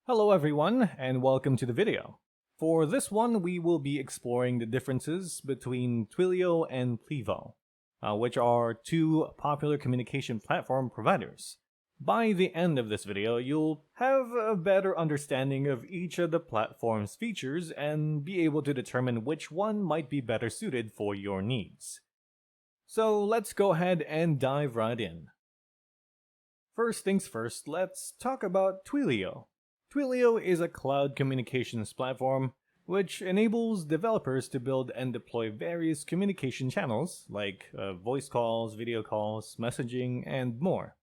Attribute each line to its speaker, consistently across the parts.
Speaker 1: Hello everyone, and welcome to the video. For this one, we will be exploring the differences between Twilio and Plivo, which are two popular communication platform providers. By the end of this video, you'll have a better understanding of each of the platform's features and be able to determine which one might be better suited for your needs. So let's go ahead and dive right in. First things first, let's talk about Twilio. Twilio is a cloud communications platform which enables developers to build and deploy various communication channels like voice calls, video calls, messaging, and more.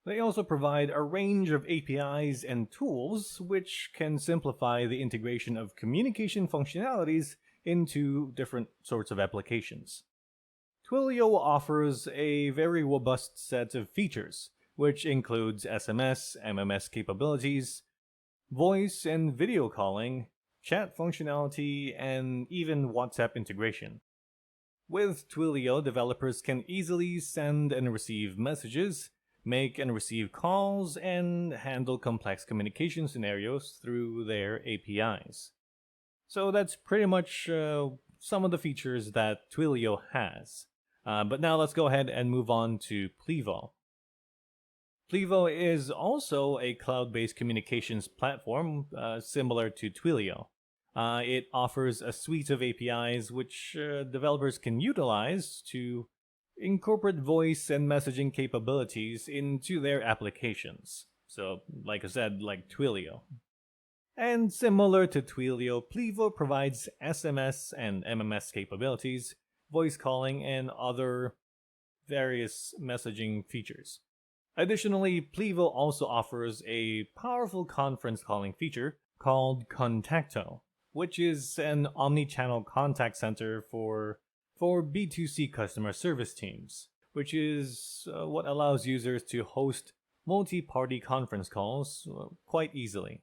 Speaker 1: They also provide a range of APIs and tools which can simplify the integration of communication functionalities into different sorts of applications. Twilio offers a very robust set of features, which includes SMS, MMS capabilities, voice and video calling, chat functionality, and even WhatsApp integration. With Twilio, developers can easily send and receive messages, make and receive calls, and handle complex communication scenarios through their APIs. So that's pretty much some of the features that Twilio has. But now let's go ahead and move on to Plivo. Plivo is also a cloud-based communications platform similar to Twilio. It offers a suite of APIs which developers can utilize to incorporate voice and messaging capabilities into their applications. So, like I said, like Twilio. And similar to Twilio, Plivo provides SMS and MMS capabilities, voice calling, and other various messaging features. Additionally, Plivo also offers a powerful conference calling feature called Contacto, which is an omni-channel contact center for B2C customer service teams, which is what allows users to host multi-party conference calls quite easily.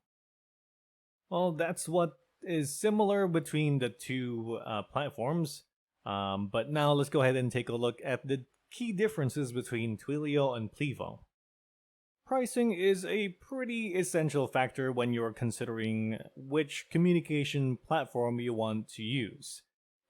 Speaker 1: Well, that's what is similar between the two platforms, but now let's go ahead and take a look at the key differences between Twilio and Plivo. Pricing is a pretty essential factor when you're considering which communication platform you want to use.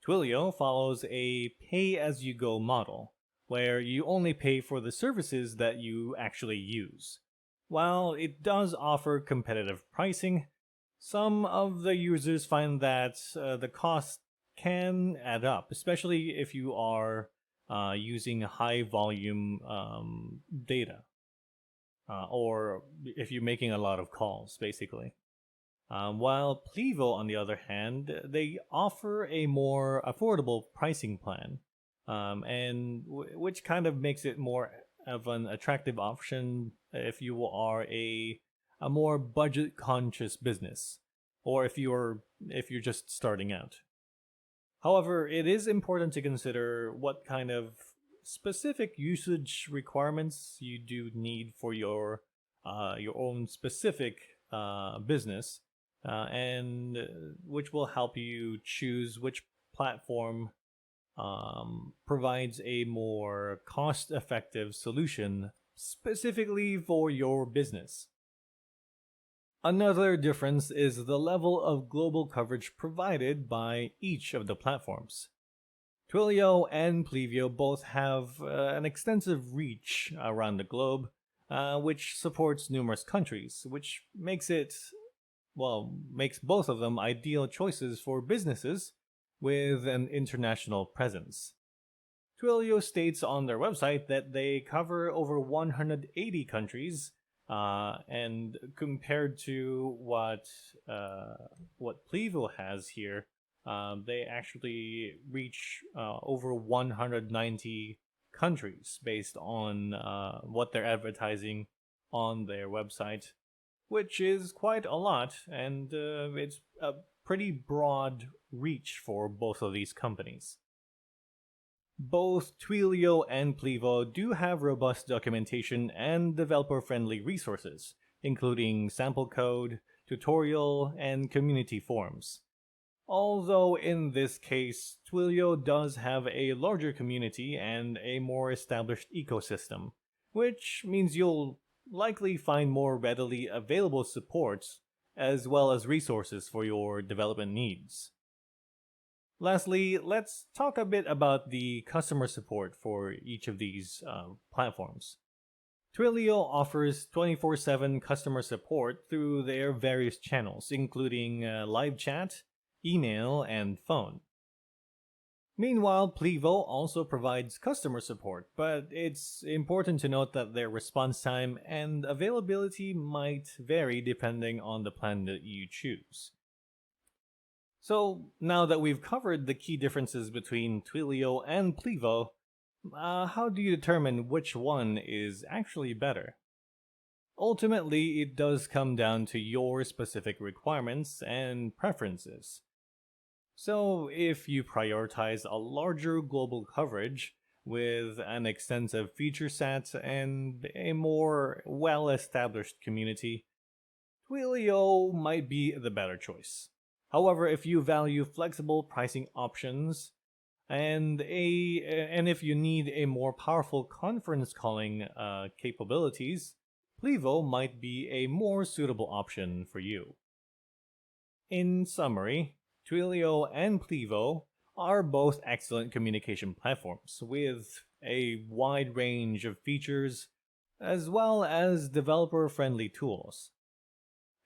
Speaker 1: Twilio follows a pay-as-you-go model, where you only pay for the services that you actually use. While it does offer competitive pricing, some of the users find that the cost can add up, especially if you are using high volume data, or if you're making a lot of calls, basically. While Plivo, on the other hand, they offer a more affordable pricing plan, and which kind of makes it more of an attractive option if you are a more budget conscious business, or if you're just starting out. However, it is important to consider what kind of specific usage requirements you do need for your own specific business, and which will help you choose which platform provides a more cost-effective solution specifically for your business. Another difference is the level of global coverage provided by each of the platforms. Twilio and Plivo both have an extensive reach around the globe, which supports numerous countries, which makes both of them ideal choices for businesses with an international presence. Twilio states on their website that they cover over 180 countries, and compared to what Plivo has here, they actually reach over 190 countries based on what they're advertising on their website, which is quite a lot, and it's a pretty broad reach for both of these companies. Both Twilio and Plivo do have robust documentation and developer-friendly resources, including sample code, tutorial, and community forums. Although in this case, Twilio does have a larger community and a more established ecosystem, which means you'll likely find more readily available supports as well as resources for your development needs. Lastly, let's talk a bit about the customer support for each of these platforms. Twilio offers 24/7 customer support through their various channels, including live chat, email, and phone. Meanwhile, Plivo also provides customer support, but it's important to note that their response time and availability might vary depending on the plan that you choose. So, now that we've covered the key differences between Twilio and Plivo, how do you determine which one is actually better? Ultimately, it does come down to your specific requirements and preferences. So, if you prioritize a larger global coverage with an extensive feature set and a more well established community, Twilio might be the better choice. However, if you value flexible pricing options and if you need a more powerful conference calling capabilities, Plivo might be a more suitable option for you. In summary, Twilio and Plivo are both excellent communication platforms with a wide range of features as well as developer-friendly tools.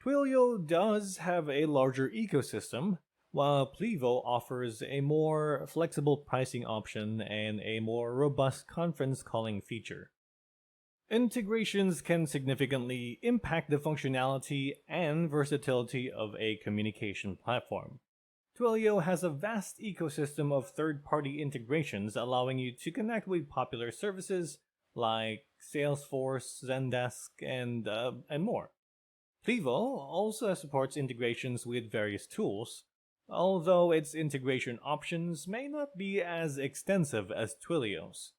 Speaker 1: Twilio does have a larger ecosystem, while Plivo offers a more flexible pricing option and a more robust conference calling feature. Integrations can significantly impact the functionality and versatility of a communication platform. Twilio has a vast ecosystem of third-party integrations allowing you to connect with popular services like Salesforce, Zendesk, and more. Plivo also supports integrations with various tools, although its integration options may not be as extensive as Twilio's.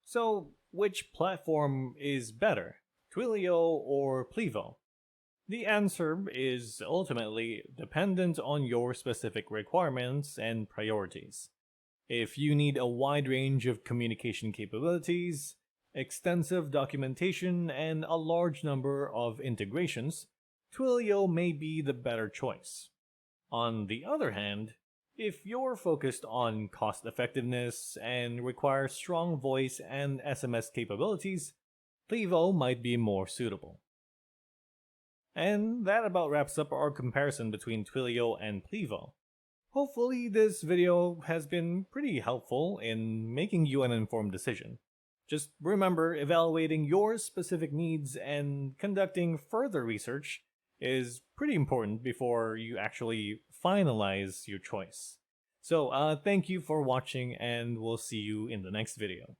Speaker 1: So, which platform is better, Twilio or Plivo? The answer is ultimately dependent on your specific requirements and priorities. If you need a wide range of communication capabilities, extensive documentation, and a large number of integrations, Twilio may be the better choice. On the other hand, if you're focused on cost effectiveness and require strong voice and SMS capabilities, Plivo might be more suitable. And that about wraps up our comparison between Twilio and Plivo. Hopefully this video has been pretty helpful in making you an informed decision. Just remember, evaluating your specific needs and conducting further research is pretty important before you actually finalize your choice. So thank you for watching, and we'll see you in the next video.